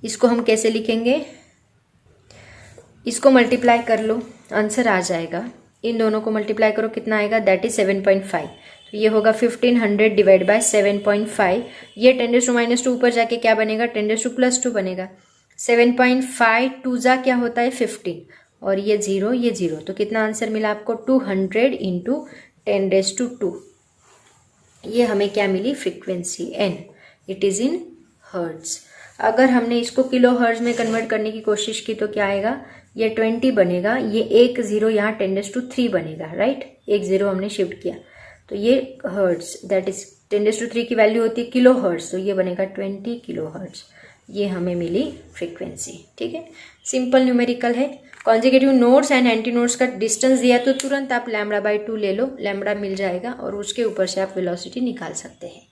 इसको हम कैसे लिखेंगे, इसको मल्टीप्लाई कर लो, आंसर आ जाएगा। इन दोनों को मल्टीप्लाई करो, कितना आएगा, दैट इज 7.5। तो ये होगा 1500 डिवाइड बाय 7.5। ये 10⁻² ऊपर जाके क्या बनेगा 10⁻² बनेगा। 7.5 2 जा क्या होता है 15, और ये 0 ये 0, तो कितना आंसर मिला आपको 200 इंटू 10⁻²। ये हमें क्या मिली frequency n, it is in hertz. अगर हमने इसको किलो हर्ट्ज में कन्वर्ट करने की कोशिश की तो क्या आएगा, ये 20 बनेगा, ये एक 0 यहाँ 10⁻³ बनेगा, राइट, एक 0 हमने शिफ्ट किया, तो ये हर्ट्ज दैट इज 10⁻³ की वैल्यू होती है किलो हर्ट्ज, तो ये बनेगा 20 किलो हर्ट्ज। ये हमें मिली फ्रीक्वेंसी। ठीक है, सिंपल न्यूमेरिकल है। Consecutive nodes and anti nodes का डिस्टेंस दिया तो तुरंत आप λ/2 ले लो, लैम्बडा मिल जाएगा और उसके ऊपर से आप वेलोसिटी निकाल सकते हैं।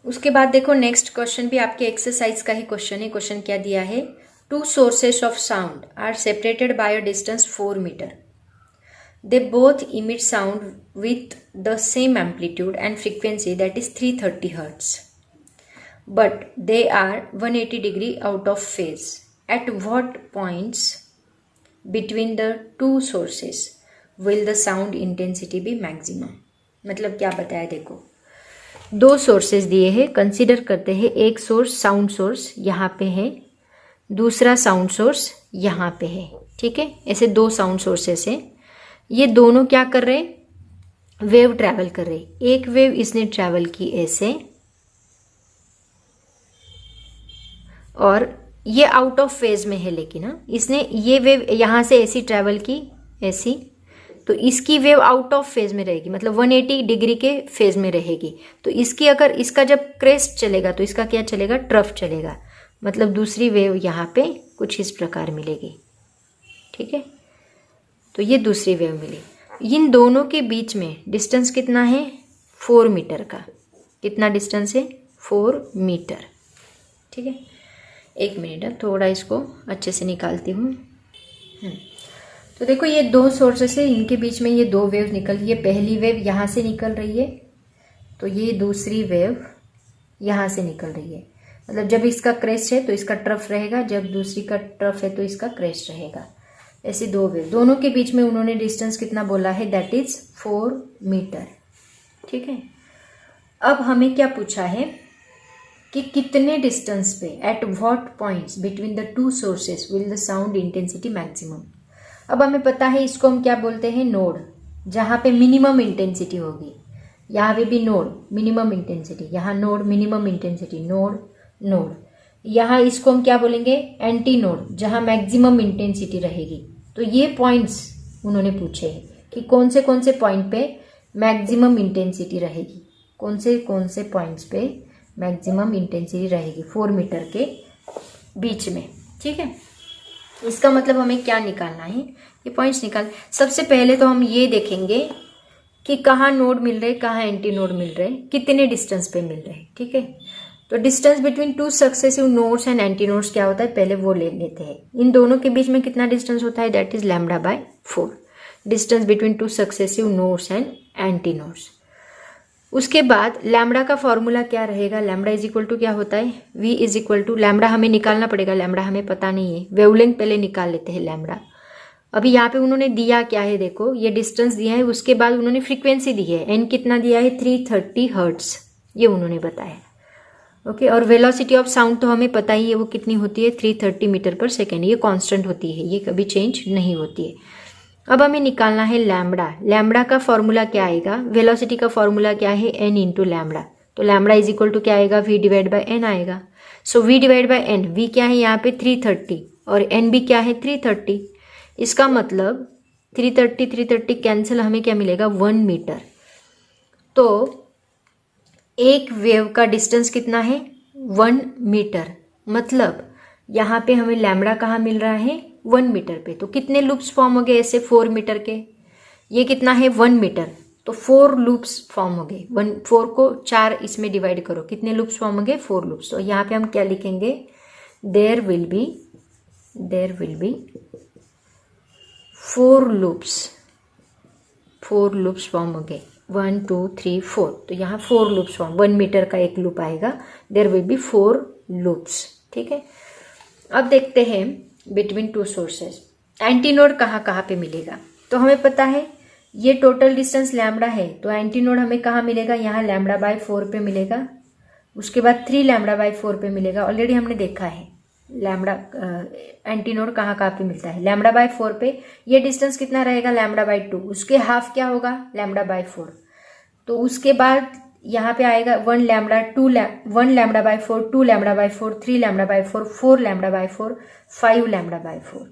उसके बाद देखो नेक्स्ट क्वेश्चन भी आपके एक्सरसाइज का ही क्वेश्चन है। क्वेश्चन क्या दिया है, 2 sources of sound are separated by a distance 4 meter. They both emit sound with the same amplitude and frequency, that is 330 Hz. But they are 180 degree out of phase. At what points between the 2 sources will the sound intensity be maximum? मतलब क्या बताया, देखो 2 sources दिए हैं, consider करते हैं एक source sound source यहाँ पे है, दूसरा साउंड सोर्स यहाँ पे है। ठीक है, ऐसे 2 साउंड सोर्सेस हैं, ये दोनों क्या कर रहे हैं, वेव ट्रैवल कर रहे हैं। एक वेव इसने ट्रैवल की ऐसे, और ये आउट ऑफ फेज में है, लेकिन हाँ इसने ये वेव यहाँ से ऐसी ट्रैवल की ऐसी, तो इसकी वेव आउट ऑफ फेज में रहेगी, मतलब 180 डिग्री के फेज में रहेगी। तो इसकी अगर इसका जब क्रेस्ट चलेगा तो इसका क्या चलेगा, ट्रफ चलेगा, मतलब दूसरी वेव यहाँ पे कुछ इस प्रकार मिलेगी। ठीक है, तो ये दूसरी वेव मिली। इन दोनों के बीच में डिस्टेंस कितना है 4 मीटर का। कितना डिस्टेंस है 4 मीटर। ठीक है, एक मिनट, अब थोड़ा इसको अच्छे से निकालती हूँ। तो देखो ये 2 सोर्सेस है, इनके बीच में ये 2 वेव निकल रही है। पहली वेव यहाँ से निकल रही है, तो ये दूसरी वेव यहाँ से निकल रही है। मतलब जब इसका क्रेस्ट है तो इसका ट्रफ रहेगा, जब दूसरी का ट्रफ है तो इसका क्रेस्ट रहेगा। ऐसे 2 वेव, दोनों के बीच में उन्होंने डिस्टेंस कितना बोला है, दैट इज 4 मीटर। ठीक है, अब हमें क्या पूछा है कि कितने डिस्टेंस पे, at what points between the 2 sources will the sound intensity maximum. अब हमें पता है इसको हम क्या बोलते हैं, नोड, जहाँ पे मिनिमम इंटेंसिटी होगी। यहाँ पे भी नोड मिनिमम इंटेंसिटी, यहाँ node minimum intensity, node node. यहाँ इसको हम क्या बोलेंगे, एंटी नोड, जहाँ मैक्सिमम इंटेंसिटी रहेगी। तो ये पॉइंट्स उन्होंने पूछे हैं कि कौन से पॉइंट पे मैक्सिमम इंटेंसिटी रहेगी, कौन से पॉइंट्स पे मैक्सिमम इंटेंसिटी रहेगी 4 मीटर के बीच में। ठीक है, इसका मतलब हमें क्या निकालना है, ये पॉइंट्स निकाल। सबसे पहले तो हम ये देखेंगे कि कहाँ नोड मिल रहे, कहाँ एंटी नोड मिल रहे, कितने डिस्टेंस पे मिल रहे। ठीक है, तो distance between 2 successive nodes and anti nodes क्या होता है, पहले वो ले लेते हैं। इन दोनों के बीच में कितना डिस्टेंस होता है, that is λ/4, distance between 2 successive nodes and anti nodes. उसके बाद लैम्बडा का फॉर्मूला क्या रहेगा, लैम्बडा इज इक्वल टू क्या होता है, v is equal to, lambda हमें निकालना पड़ेगा, लैम्बडा हमें पता नहीं है, वेवलेंथ पहले निकाल लेते हैं लैम्बडा। अभी यहाँ पे उन्होंने दिया क्या है, देखो ये डिस्टेंस दिया है, उसके बाद उन्होंने फ्रीक्वेंसी दी है, n कितना दिया है 330 हर्ट्ज, ये उन्होंने बताया। ओके, और वेलोसिटी ऑफ साउंड तो हमें पता ही है वो कितनी होती है, 330 मीटर पर सेकेंड, ये कांस्टेंट होती है, ये कभी चेंज नहीं होती है। अब हमें निकालना है लैम्बडा। लैम्बडा का फॉर्मूला क्या आएगा, वेलोसिटी का फॉर्मूला क्या है, n इंटू लैम्बडा। तो लैम्बडा इज इक्वल टू क्या आएगा, v डिवाइड बाय n आएगा। सो v divide by n, v क्या है यहाँ पे 330 और n भी क्या है 330। इसका मतलब 330 कैंसिल, हमें क्या मिलेगा 1 मीटर। तो एक वेव का डिस्टेंस कितना है 1 मीटर, मतलब यहाँ पे हमें लैम्बडा कहाँ मिल रहा है 1 मीटर पे। तो कितने लूप्स फॉर्म हो गए ऐसे 4 मीटर के, ये कितना है 1 मीटर, तो 4 लूप्स फॉर्म हो गए। 4 को 4 इसमें डिवाइड करो, कितने लूप्स फॉर्म हो गए 4 लूप्स। तो यहाँ पे हम क्या लिखेंगे, there will be 4 loops form हो गए, 1 2 3 4। तो यहाँ 4 लूप्स फॉर्म, 1 मीटर का एक लूप आएगा, देयर विल बी 4 लूप्स। ठीक है, अब देखते हैं बिटवीन टू सोर्सेस एंटीनोड कहाँ कहाँ पे मिलेगा। तो हमें पता है ये टोटल डिस्टेंस लैम्बडा है, तो एंटीनोड हमें कहाँ मिलेगा, यहाँ लैम्बडा बाय 4 पे मिलेगा, उसके बाद 3 लैम्बडा बाय 4 पे मिलेगा। ऑलरेडी हमने देखा है लैम्बडा एंटीनोड कहाँ कहाँ पे मिलता है। लैम्बडा बाय 4 पे ये डिस्टेंस कितना रहेगा, लैम्बडा बाय 2, उसके हाफ क्या होगा लैम्बडा बाय 4। तो उसके बाद यहाँ पे आएगा 1 lambda 1 lambda by 4, 2 lambda by 4, 3 lambda by 4, 4 lambda by 4, 5 lambda by 4,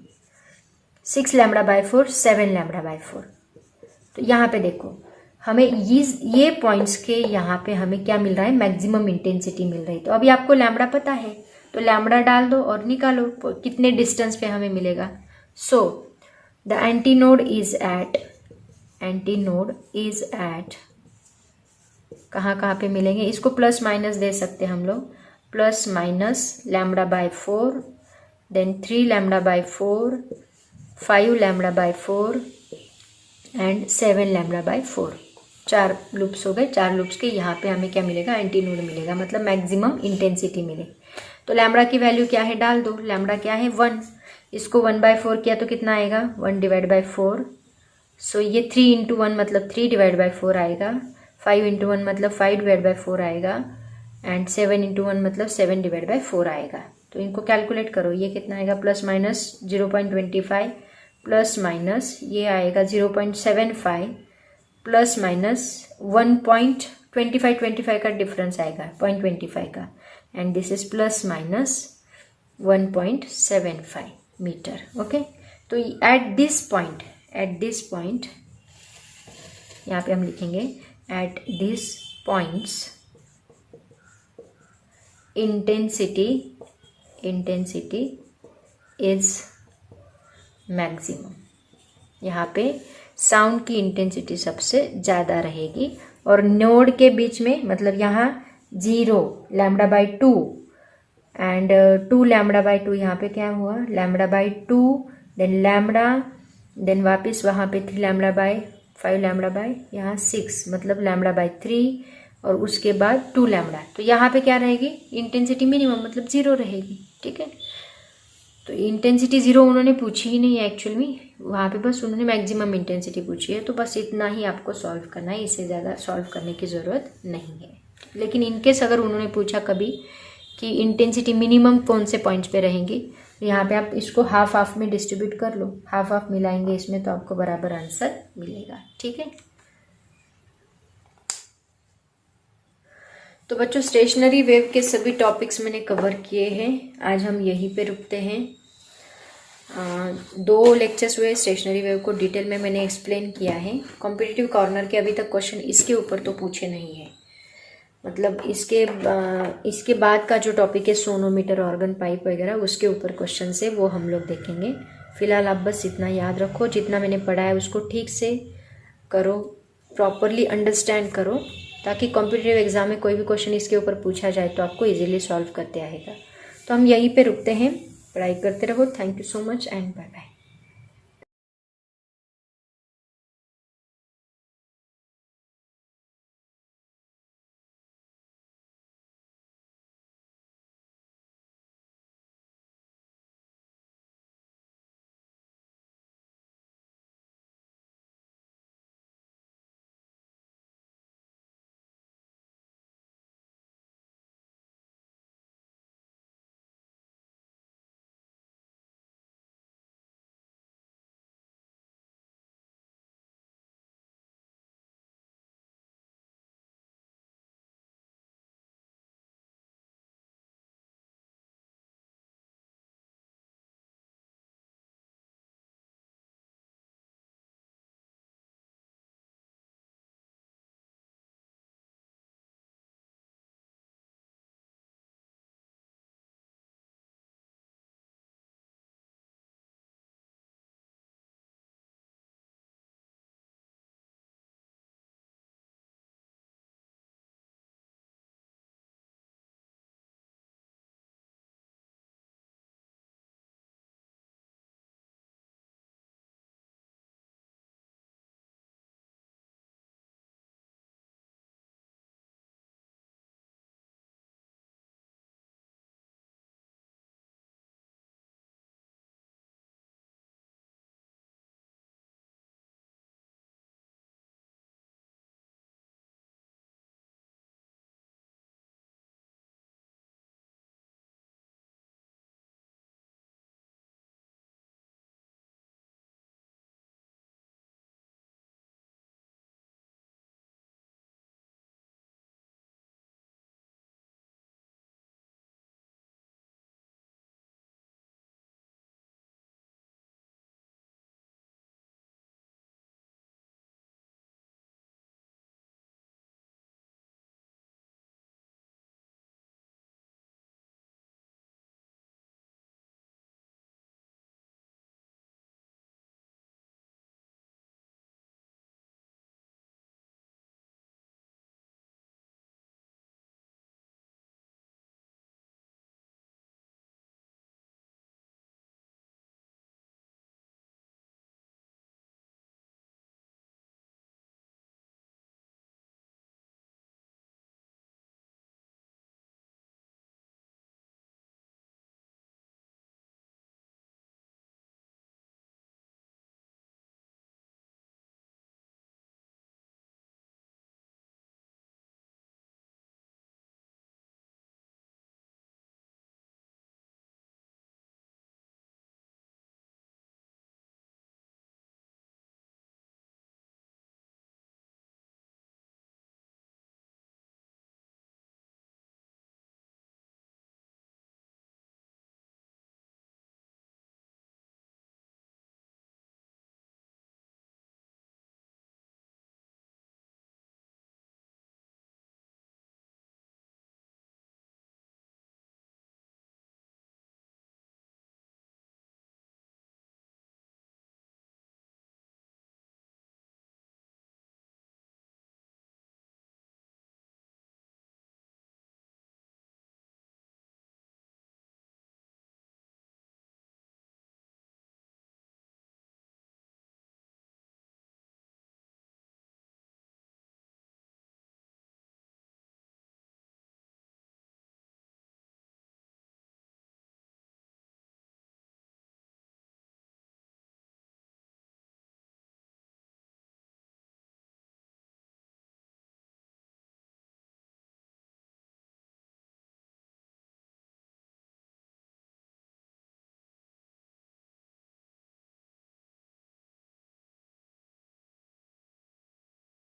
6 lambda by 4, 7 lambda by 4। तो यहाँ पे देखो हमें ये पॉइंट्स के यहाँ पे हमें क्या मिल रहा है, मैक्सिमम इंटेंसिटी मिल रही है। तो अभी आपको लैम्बडा पता है तो लैम्बडा डाल दो और निकालो कितने डिस्टेंस पे हमें मिलेगा। So the antinode is at कहाँ पे मिलेंगे, इसको प्लस माइनस दे सकते हैं हम लोग, plus minus lambda by 4, then 3 lambda by 4, 5 lambda by 4 and 7 lambda by 4। 4 loops हो गए, 4 लूप्स के यहाँ पे हमें क्या मिलेगा, एंटीनोड मिलेगा, मतलब मैक्सिमम इंटेंसिटी मिले। तो लैम्बडा की वैल्यू क्या है डाल दो, लैम्बडा क्या है 1, इसको 1/4 किया तो कितना आएगा 1/4। सो ये 3 × 1 मतलब 3/4 आएगा, 5 × 1 मतलब 5/4 आएगा एंड 7 × 1 मतलब 7/4 आएगा। तो इनको कैलकुलेट करो, ये कितना आएगा प्लस माइनस 0.25 प्लस माइनस ये आएगा 0.75 प्लस माइनस 1.25 का डिफरेंस आएगा 0.25 का, and this is plus minus 1.75 metre. Okay, तो एट दिस पॉइंट यहाँ पे हम लिखेंगे at this points intensity is maximum. यहाँ पे साउंड की इंटेंसिटी सबसे ज़्यादा रहेगी, और नोड के बीच में मतलब यहाँ 0 lambda by 2 and 2 lambda by 2, यहाँ पे क्या हुआ lambda by 2, then lambda, then वापस वहाँ पे 3 लैम्बडा बाय 5 लैम्बडा बाय यहाँ 6 मतलब लैम्बडा बाय 3, और उसके बाद 2 लैम्बडा। तो यहाँ पे क्या रहेगी इंटेंसिटी मिनिमम मतलब 0 रहेगी। ठीक है, तो इंटेंसिटी 0 उन्होंने पूछी ही नहीं है एक्चुअल में, वहाँ पे बस उन्होंने मैक्सिमम इंटेंसिटी पूछी है। तो बस इतना ही आपको सॉल्व करना है, इससे ज़्यादा सॉल्व करने की ज़रूरत नहीं है। लेकिन इनकेस अगर उन्होंने पूछा कभी कि इंटेंसिटी मिनिमम कौन से पॉइंट्स पे रहेंगी, तो यहाँ पे आप इसको हाफ में डिस्ट्रीब्यूट कर लो, हाफ मिलाएंगे इसमें तो आपको बराबर आंसर मिलेगा। ठीक है, तो बच्चों स्टेशनरी वेव के सभी टॉपिक्स मैंने कवर किए हैं, आज हम यहीं पे रुकते हैं। 2 लेक्चर्स हुए, स्टेशनरी वेव को डिटेल में मैंने एक्सप्लेन किया है। कॉम्पिटिटिव कॉर्नर के अभी तक क्वेश्चन इसके ऊपर तो पूछे नहीं है, मतलब इसके बाद का जो टॉपिक है सोनोमीटर, ऑर्गन पाइप वगैरह, उसके ऊपर क्वेश्चन है वो हम लोग देखेंगे। फिलहाल आप बस इतना याद रखो, जितना मैंने पढ़ा है उसको ठीक से करो, प्रॉपरली अंडरस्टैंड करो, ताकि कॉम्पिटिटिव एग्जाम में कोई भी क्वेश्चन इसके ऊपर पूछा जाए तो आपको इजीली सॉल्व करते आएगा। तो हम यहीं पे रुकते हैं, पढ़ाई करते रहो। Thank you so much and bye bye.